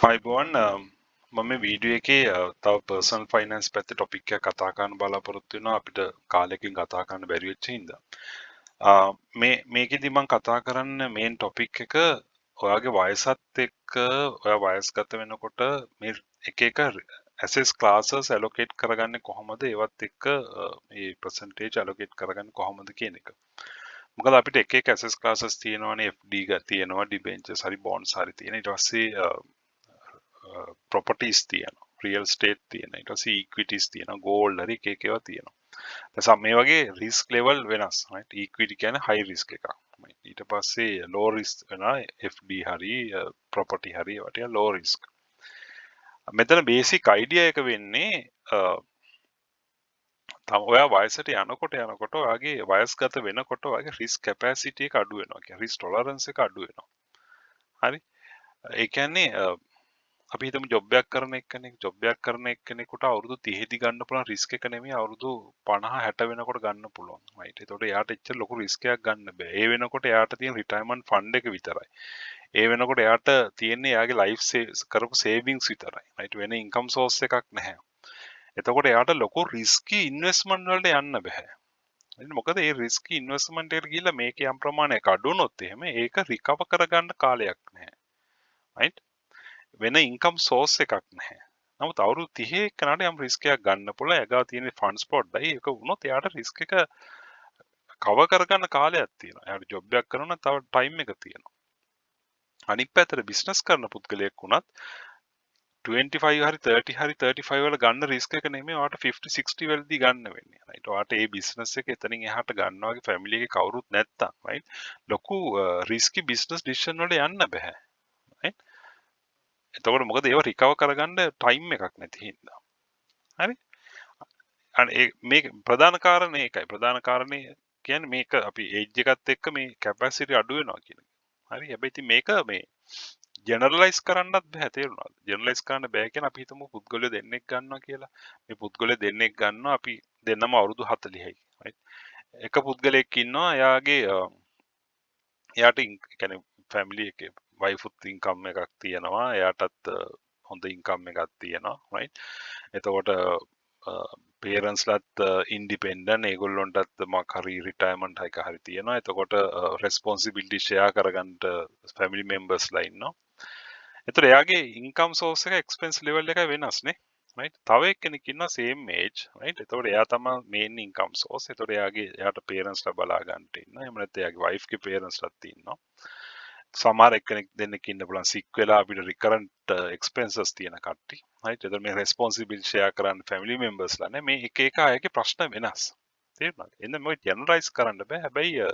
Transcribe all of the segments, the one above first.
අයිබෝන් මම මේ වීඩියෝ එකේ තව පර්සනල් ෆයිනන්ස් පැත්තේ ටොපික් එකක් කතා කරන්න බලාපොරොත්තු වෙනවා අපිට කාලෙකින් කතා කරන්න බැරි වෙච්ච හින්දා. මේකෙදි මම කතා කරන්න මේන් ටොපික් එක ඔයාගේ වයසත් එක්ක ඔයා වයස්ගත වෙනකොට මේ එක එක ඇසෙස් ක්ලාසස් ඇලොකේට් කරගන්නේ කොහොමද ඒවත් එක්ක මේ පර්සන්ටේජ් ඇලොකේට් කරගන්නේ කොහොමද කියන එක. මොකද අපිට එක එක ඇසෙස් ක්ලාසස් තියෙනවානේ FD එක තියෙනවා ඩිබෙන්චර්ස් හරි බොන්ඩ්ස් හරි තියෙන ඊට පස්සේ ප්‍රොපර්ටිස් තියෙනවා රියල් ස්ටේට් තියෙනවා ඊට පස්සේ ඉක්විටිස් තියෙනවා ගෝල්ඩ් හරි එක එක ඒවා තියෙනවා. දැන් මේ වගේ රිස්ක් ලෙවල් වෙනස් right ඉක්විටි කියන්නේ හයි රිස්ක් එකක්. ඊට පස්සේ ලෝ රිස්ක් වෙනවා FD හරි ප්‍රොපර්ටි හරි ඒවා ටික ලෝ රිස්ක්. මෙතන බේසික් අයිඩියා එක වෙන්නේ ඔයා වයසට යනකොට ඔයාගේ වයස්ගත වෙනකොට ඔයාගේ රිස්ක් කැපැසිටි එක අඩු වෙනවා. කියන්නේ රිස්ක් ටොලරන්ස් එක අඩු වෙනවා. හරි. ඒ කියන්නේ අපි හිතමු ජොබ් එකක් කරන එක්කෙනෙකුට අවුරුදු 30 දී ගන්න පුළුවන් රිස්ක් එක නෙමෙයි අවුරුදු 50 60 වෙනකොට ගන්න පුළුවන්. right. ඒතකොට එයාට එච්චර ලොකු රිස්ක් එකක් ගන්න බෑ. ඒ වෙනකොට එයාට තියෙන රිටයර්මන්ට් ෆන්ඩ් එක විතරයි. ඒ වෙනකොට එයාට තියෙන්නේ එයාගේ ලයිෆ් කරපු සේවිංග්ස් විතරයි. right. වෙන ඉන්කම් සෝස් එකක් නැහැ. එතකොට එයාට ලොකු රිස්කි ඉන්වෙස්ට්මන්ට් වලට යන්න බෑ. මොකද ඒ රිස්කි ඉන්වෙස්ට්මන්ට් එකට ගිහිල්ලා මේක යම් ප්‍රමාණයක් අඩු වුණොත් එහෙම ඒක රිකවර් කරගන්න කාලයක් නැහැ. right. වෙන ඉන්කම් සෝස් එකක් නැහැ. නමුත් අවුරුදු 30 කනට යම් රිස්ක් එකක් ගන්න පුළුවන්. එයාගාව තියෙන ෆන්ඩ්ස් පොඩ්ඩයි. ඒක වුණොත් එයාට රිස්ක් එක කවර් කරගන්න කාලයක් තියෙනවා. එයාට ජොබ් එකක් කරනවා නම් තව ටයිම් එක තියෙනවා. අනිත් පැත්තට බිස්නස් කරන පුද්ගලයෙක් වුණත් 25 හරි 30 හරි 35 වල ගන්න රිස්ක් එක නෙමෙයි ඔයාට 50 60 වලදී ගන්න වෙන්නේ. right. ඔයාට ඒ බිස්නස් එක එතනින් එහාට ගන්නවා වගේ ෆැමිලි එකේ කවුරුත් නැත්තම් right. ලොකු රිස්කි බිස්නස් ඩිසිෂන් වලට යන්න බෑ. right. එතකොට මොකද ඒව රිකවර් කරගන්න ටයිම් එකක් නැති හින්දා. හරි. මේ ප්‍රධාන කාරණේ ඒකයි. ප්‍රධාන කාරණේ කියන්නේ මේක අපි ඒජ් එකත් එක්ක මේ කැපැසිටි අඩු වෙනවා කියන එක. හරි. හැබැයි ඉතින් මේක මේ ජෙනරලයිස් කරන්නත් බෑ තේරුණාද? ජෙනරලයිස් කරන්න බෑ කියන අපි හිතමු පුද්ගලයෝ දෙන්නෙක් ගන්නවා කියලා. මේ පුද්ගලයෝ දෙන්නෙක් ගන්නවා අපි දෙන්නම අවුරුදු 40යි. right. එක පුද්ගලයෙක් ඉන්නවා එයාට කියන්නේ ෆැමිලි එකේ වයිෆුත් ඉන්කම් එකක් තියෙනවා. එයාටත් හොඳ ඉන්කම් එකක් තියෙනවා. right. එතකොට පේරන්ස්ලත් ඉන්ඩිපෙන්ඩන්ට් ඒගොල්ලොන්ටත් මොකක් හරි රිටයර්මන්ට් එක හරි තියෙනවා. එතකොට රෙස්පොන්සිබිලිටි ෂෙයා කරගන්න ෆැමිලි මෙම්බර්ස්ලා ඉන්නවා. එතකොට එයාගේ ඉන්කම් සෝස් එක එක්ස්පෙන්ස් ලෙවල් එක වෙනස් නේ. right. තව එක්කෙනෙක් ඉන්නවා same age. right. එතකොට එයා තමයි මේන් ඉන්කම් සෝස්. එතකොට එයාට පේරන්ස්ලා බලා ගන්නට ඉන්නවා. එහෙම නැත්නම් එයාගේ වයිෆ්ගේ පේරන්ස්ලාත් ඉන්නවා. සමහර එක්කෙනෙක් දෙන්නෙක් ඉන්න පුළුවන් සික් වෙලා අපිට රිකරන්ට් එක්ස්පෙන්සස් තියෙන කට්ටිය. right. එතකොට මේ රෙස්පොන්සිබිලිටි ෂෙයා කරන්න ෆැමිලි මෙම්බර්ස්ලා නේ. මේ එක එක අයගේ ප්‍රශ්න වෙනස්. තේරුණාද? එන්න මේක ජෙනරලයිස් කරන්න බෑ. හැබැයි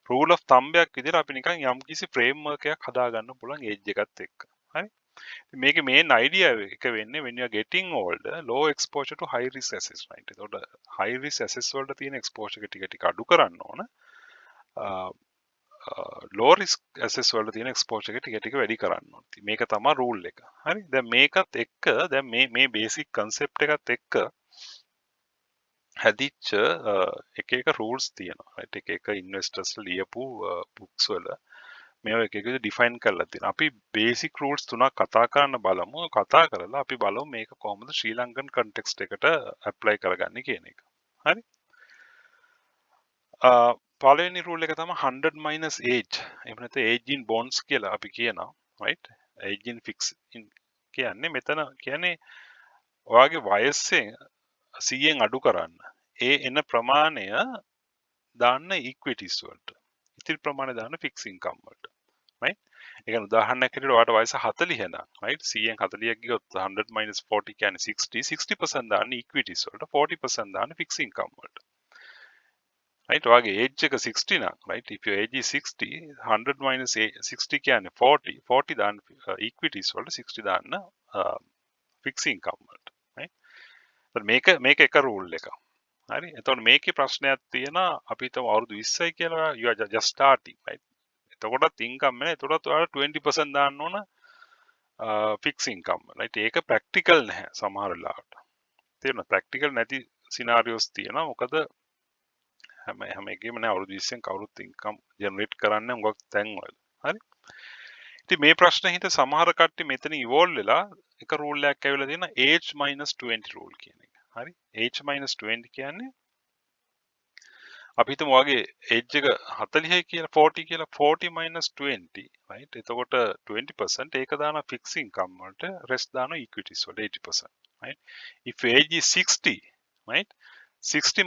රූල් ඔෆ් තම්බ් එකක් විදිහට අපි නිකන් යම්කිසි ෆ්‍රේම්වර්ක් එකක් හදාගන්න පුළුවන් ඒජ් එකත් එක්ක. හරි. මේකේ මේන් අයිඩියා එක වෙන්නේ when you are getting older low exposure to high risk assets. right. එතකොට high risk assets වලට තියෙන exposure එක ටික අඩු කරන්න ඕන. low risk assets වලට තියෙන exposure එක ටික වැඩි කරන්න ඕනේ. මේක තමයි රූල් එක. හරි. දැන් මේකත් එක්ක දැන් මේ බේසික් concept එකත් එක්ක හැදිච්ච එක එක rules තියෙනවා. right. එක එක investors ලියපු books වල මේවා එක එක ඩිෆයින් කරලා තියෙනවා. අපි බේසික් rules තුනක් කතා කරන්න බලමු. කතා කරලා අපි බලමු මේක කොහොමද ශ්‍රී ලංකන් context එකට apply කරගන්නේ කියන එක. හරි. පළවෙනි රූල් එක තමයි 100 minus age. එහෙම නැත්නම් age in bonds කියලා අපි කියනවා. right. age in fix in කියන්නේ මෙතන කියන්නේ ඔයාගේ වයසෙන් 100න් අඩු කරන්න. ඒ එන ප්‍රමාණය දාන්න ඉක්විටිස් වලට. ඉතිරි ප්‍රමාණය දාන්න ෆික්ස් ඉන්කම් වලට. right. ඒ කියන්නේ උදාහරණයක් හැටියට ඔයාට වයස 40 නම් right 100න් 40ක් ගියොත් 100 minus 40 කියන්නේ 60% දාන්න ඉක්විටිස් වලට 40% දාන්න ෆික්ස් ඉන්කම් වලට. right. ඔයාගේ age එක 60 නම් right if your age is 60 100 minus 60 කියන්නේ 40 දාන්න equities වලට 60 දාන්න fixed income වලට. right. මේක එක rule එක. හරි. එතකොට මේකේ ප්‍රශ්නයක් තියෙනවා අපි හිතමු අවුරුදු 20යි කියලා you are just starting right. එතකොටත් income නැහැ. එතකොටත් ඔයාලා 20% දාන්න ඕන fixed income. right. ඒක practical නැහැ සමහර වෙලාවට. තේරුණා? practical නැති scenarios තියෙනවා. මොකද හැම එකෙම නෑ අවුරුදු 20න් කවුරුත් ඉන්කම් ජෙනරේට් කරන්නේ මොකක් තැන්වල. හරි. ඉතින් මේ ප්‍රශ්නේ හිත සමහර කට්ටිය මෙතන ඉවෝල්ව් වෙලා එක රූල් එකක් ඇවිල්ලා තියෙනවා h-20 රූල් කියන එක. හරි? h-20 කියන්නේ අපි හිතමු වගේ එජ් එක 40යි කියලා 40 කියලා 40 20 right එතකොට 20% ඒක දාන ෆික්ස් ඉන්කම් වලට රෙස්ට් දාන ඉක්විටිස් වලට 80% right if age is 60 right 60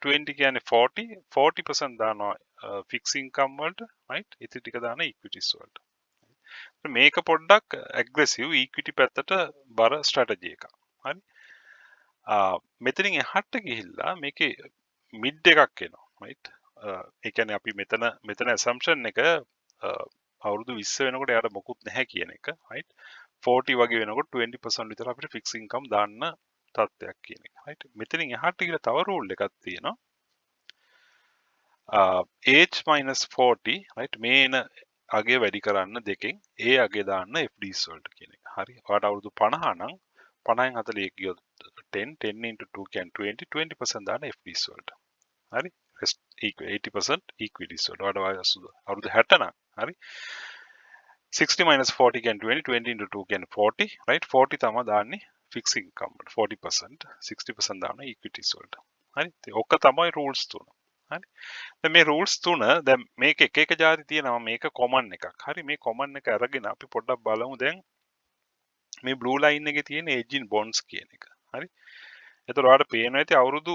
20 කියන්නේ 40% දානවා ෆික්ස් ඉන්කම් වලට right ඉතින් ටික දාන ඉක්විටිස් වලට මේක පොඩ්ඩක් ඇග්‍රෙසිව් ඉක්විටි පැත්තට බර ස්ට්‍රැටජි එකක් හරි මෙතනින් එහාට ගිහිල්ලා මේකේ මිඩ් එකක් එනවා right ඒ කියන්නේ අපි මෙතන assumption එක අවුරුදු 20 වෙනකොට යාට මොකුත් නැහැ කියන එක right 40 වගේ වෙනකොට 20% විතර අපිට fixed income දාන්න තත්ත්වයක් කියන එක right මෙතනින් එහාට ගිහලා තව රූල් එකක් තියෙනවා age minus 40 right මේන අගේ වැඩි කරන්න දෙකෙන් ඒ අගේ දාන්න FDs වලට කියන එක හරි ඔයාට අවුරුදු 50 නම් 50න් 40 ගියොත් 10 into 2 කියන්නේ 20% දාන්න FDs වලට හරි 80% equities වලට අවුරුදු 60 නම් හරි 60 minus 40 කියන්නේ 20 into 2 කියන්නේ 40 right 40 තමයි දාන්නේ fixed income වලට 40% 60% දානවා equities වලට හරි ඉතින් ඔක තමයි rules තුන හරි දැන් මේ rules තුන දැන් මේක එක જાති තියෙනවා මේක common එකක් හරි මේ common එක අරගෙන අපි පොඩ්ඩක් බලමු දැන් මේ blue line එකේ තියෙන age in bonds කියන එක හරි එතකොට ඔයාලට පේනවා ඇති අවුරුදු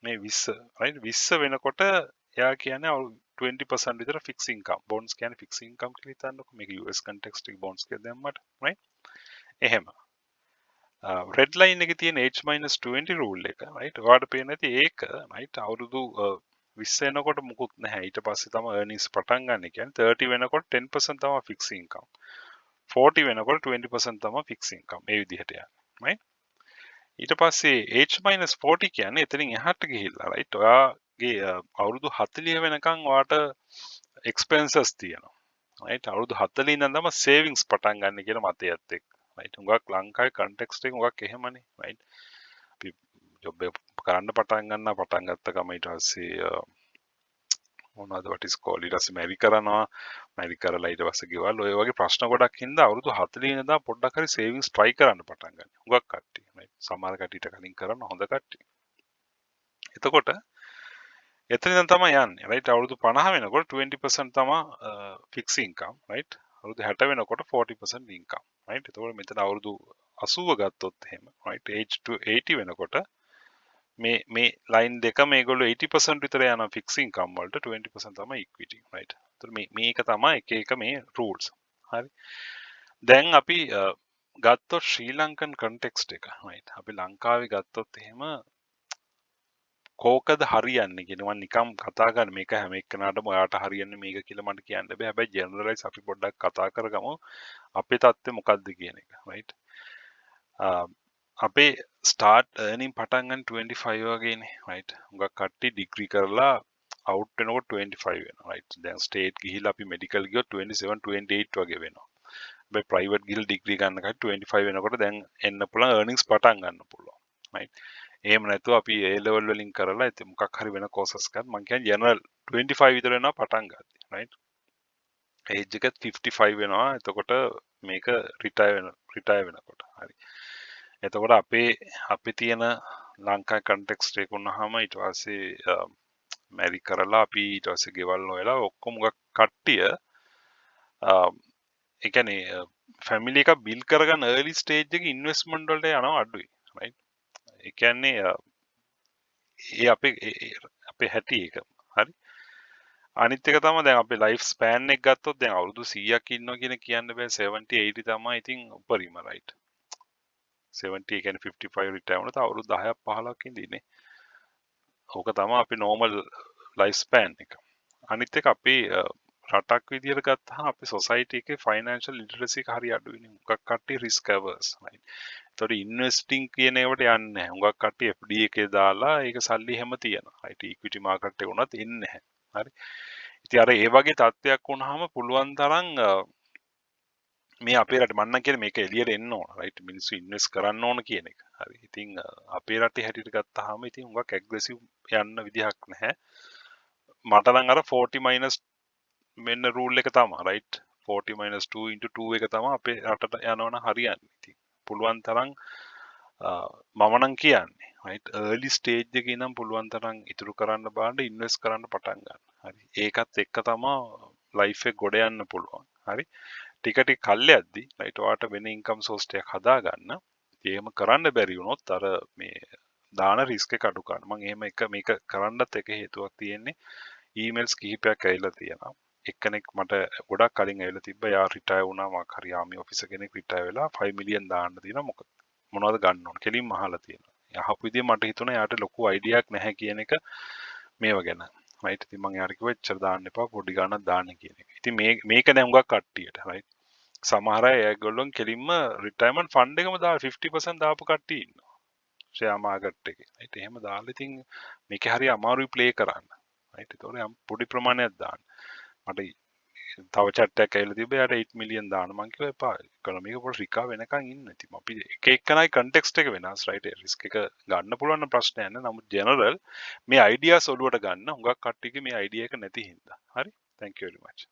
මේ 20 right 20 වෙනකොට එයා කියන්නේ 20% විතර fixed income bonds කියන්නේ fixed income කියලා හිතන්නකො මේක US context එක bonds කියලා දැම්මට right එහෙම red line එකේ තියෙන h-20 rule එක right ඔයාලට පේනවා ඇති ඒක right අවුරුදු 20 වෙනකොට මුකුත් නැහැ ඊට පස්සේ තමයි earnings පටන් ගන්න කියන්නේ 30 වෙනකොට 10% තමයි fixed income 40 වෙනකොට 20% තමයි fixed income මේ විදිහට යන්නේ right ඊට පස්සේ h-40 කියන්නේ එතනින් එහාට ගිහිල්ලා right ඔයාගේ අවුරුදු 40 වෙනකන් ඔයාට expenses තියෙනවා right අවුරුදු 40 ඉඳන් තමයි savings පටන් ගන්න කියන මතයත් එක්ක right උගක් ලංකාවේ context එක උගක් එහෙමනේ right අපි job එක කරන්න පටන් ගත්ත ගම ඊට පස්සේ මොනවද what is called ඊට පස්සේ marry කරනවා marry කරලා ඊට පස්සේ ගෙවල් ඔය වගේ ප්‍රශ්න ගොඩක් හින්දා අවුරුදු 40 ඉඳන් පොඩ්ඩක් හරි savings try කරන්න පටන් ගන්න. හුඟක් කට්ටිය right සමහර කට්ටියට කලින් කරන හොඳ කට්ටිය. එතකොට එතන ඉඳන් තමයි යන්නේ right අවුරුදු 50 වෙනකොට 20% තමයි fixed income right අවුරුදු 60 වෙනකොට 40% income right එතකොට මෙතන අවුරුදු 80 ගත්තොත් එහෙම right age to 80 වෙනකොට මේ line දෙක මේගොල්ලෝ 80% විතර යන fixed income වලට 20% තමයි equity right එතකොට මේක තමයි එක මේ rules හරි දැන් අපි ගත්තොත් ශ්‍රී ලංකන් context එක right අපි ලංකාවේ ගත්තොත් එහෙම කෝකද හරියන්නේ කියන මම නිකම් කතා කරන්නේ මේක හැම එක්කනටම ඔයාට හරියන්නේ මේක කියලා මට කියන්න බෑ හැබැයි ජෙනරලයිස් අපි පොඩ්ඩක් කතා කරගමු අපේ තත්ත්වය මොකක්ද කියන එක right අපේ start earning පටන් ගන්න 25 වගේනේ right හුඟක් කට්ටිය ඩිග්‍රී කරලා out වෙනකොට 25 වෙනවා right දැන් ස්ටේට් ගිහිල්ලා අපි මෙඩිකල් ගියොත් 27 28 වගේ වෙනවා හැබැයි ප්‍රයිවට් ගිහිල්ලා ඩිග්‍රී ගන්න කට්ටිය 25 වෙනකොට දැන් එන්න පුළුවන් earnings පටන් ගන්න පුළුවන් right එහෙම නැතුව අපි A level වලින් කරලා ඉතින් මොකක් හරි වෙන courses එකක් මම කියන්නේ general 25 විතර වෙනවා පටන් ගන්න right age එක 55 වෙනවා එතකොට මේක retire වෙනකොට හරි එතකොට අපේ තියෙන ලංකාවේ context එක වුණාම ඊට පස්සේ මැරි කරලා අපි ඊට පස්සේ ගෙවල් හොයලා ඔක්කොම කට්ටිය ඒ කියන්නේ ෆැමිලි එක බිල් කරගන්න early stage එකේ investment වලට යනවා අඩුයි right ඒ කියන්නේ ඒ අපේ හැටි එක හරි අනිත් එක තමයි දැන් අපේ life span එක ගත්තොත් දැන් අවුරුදු 100ක් ඉන්නවා කියන්න බෑ 70 80 තමයි ඉතින් උපරිම right 70 කියන්නේ 55 රිටයර් වුණාට අවුරුදු 10ක් 15ක් ඉඳින්නේ. ඕක තමයි අපි normal life span එක. අනිත් එක අපි රටක් විදියට ගත්තාම අපි society එකේ financial literacy එක හරි අඩුයිනේ. හුඟක් කට්ටිය risk averse. right. ඒතකොට investing කියන ඒවට යන්නේ නැහැ. හුඟක් කට්ටිය FD එකේ දාලා ඒක සල්ලි හැම තියනවා. right. equity market එක උනත් එන්නේ නැහැ. හරි. ඉතින් අර ඒ වගේ තත්ත්වයක් වුණාම පුළුවන් තරම් මේ අපේ රට මන්නම් කියන්නේ මේක එළියට එන්න ඕන රයිට් මිනිස්සු ඉන්වෙස්ට් කරන්න ඕන කියන එක. හරි. ඉතින් අපේ රටේ හැටියට ගත්තාම ඉතින් හුඟක් ඇග්‍රෙසිව් යන්න විදිහක් නැහැ. මට නම් අර 40 මයිනස් මෙන්න රූල් එක තමයි රයිට් 40 minus 2 into 2 එක තමයි අපේ රටට යනවනම් හරියන්නේ. ඉතින් පුළුවන් තරම් මම නම් කියන්නේ right early stage එකේ ඉඳන් පුළුවන් තරම් ඉතුරු කරන්න බලන්න ඉන්වෙස්ට් කරන්න පටන් ගන්න. හරි. ඒකත් එක්ක තමයි ලයිෆ් එක ගොඩ යන්න පුළුවන්. හරි. ටික ටික කල්යද්දි right ඔයාට වෙන ඉන්කම් සෝස් එකක් හදා ගන්න. එහෙම කරන්න බැරි වුණොත් අර මේ දාන රිස්ක් එක අඩු කරන්න. මම එහෙම මේක කරන්නත් එක හේතුවක් තියෙන්නේ ඊමේල්ස් කිහිපයක් ඇවිල්ලා තියෙනවා. එක්කෙනෙක් මට ගොඩක් කලින් ඇවිල්ලා තිබ්බා. යා රිටයර් වුණා. මාක් හරි ආමි ඔෆිසර් කෙනෙක් රිටයර් වෙලා 5 මිලියන් දාන්න තියෙනවා. මොනවද ගන්න ඕන කෙලින්ම අහලා තියෙනවා. අහපු විදිහ මට හිතුණා යාට ලොකු අයිඩියාවක් නැහැ කියන එක මේව ගැන. රයිට්. ඉතින් මම යාට කිව්වා එච්චර දාන්න එපා පොඩි ගාණක් දාන්න කියන එක. ඉතින් මේක දැන් හුඟක් කට්ටියට රයිට්. සමහර අය ඒගොල්ලොන් කෙලින්ම රිටයර්මන්ට් ෆන්ඩ් එකම දාලා 50% දාපු කට්ටිය ඉන්නවා. ෂෙයා මාකට් එකේ. රයිට්. එහෙම දාලා ඉතින් මේක හරි අමාරුයි ප්ලේ කරන්න. රයිට්. ඒතකොට යම් පොඩි ප්‍රමාණයක් දාන්න. මට තව chat එකක් ඇවිල්ලා තිබ්බා යාට 8 මිලියන් දාන්න. මං කිව්වා එපා. ඉකොනොමි එක පොඩි රිකා වෙනකන් ඉන්න. ඉතින් අපි එක එකනයි කන්ටෙක්ස්ට් එක වෙනස් රයිට්. රිස්ක් එක ගන්න පුළුවන් ප්‍රශ්නයක් නෑ. නමුත් ජෙනරල් මේ අයිඩියාස් ඔලුවට ගන්න. හුඟක් කට්ටියගේ මේ අයිඩියා එක නැති හින්දා. හරි. thank you very much.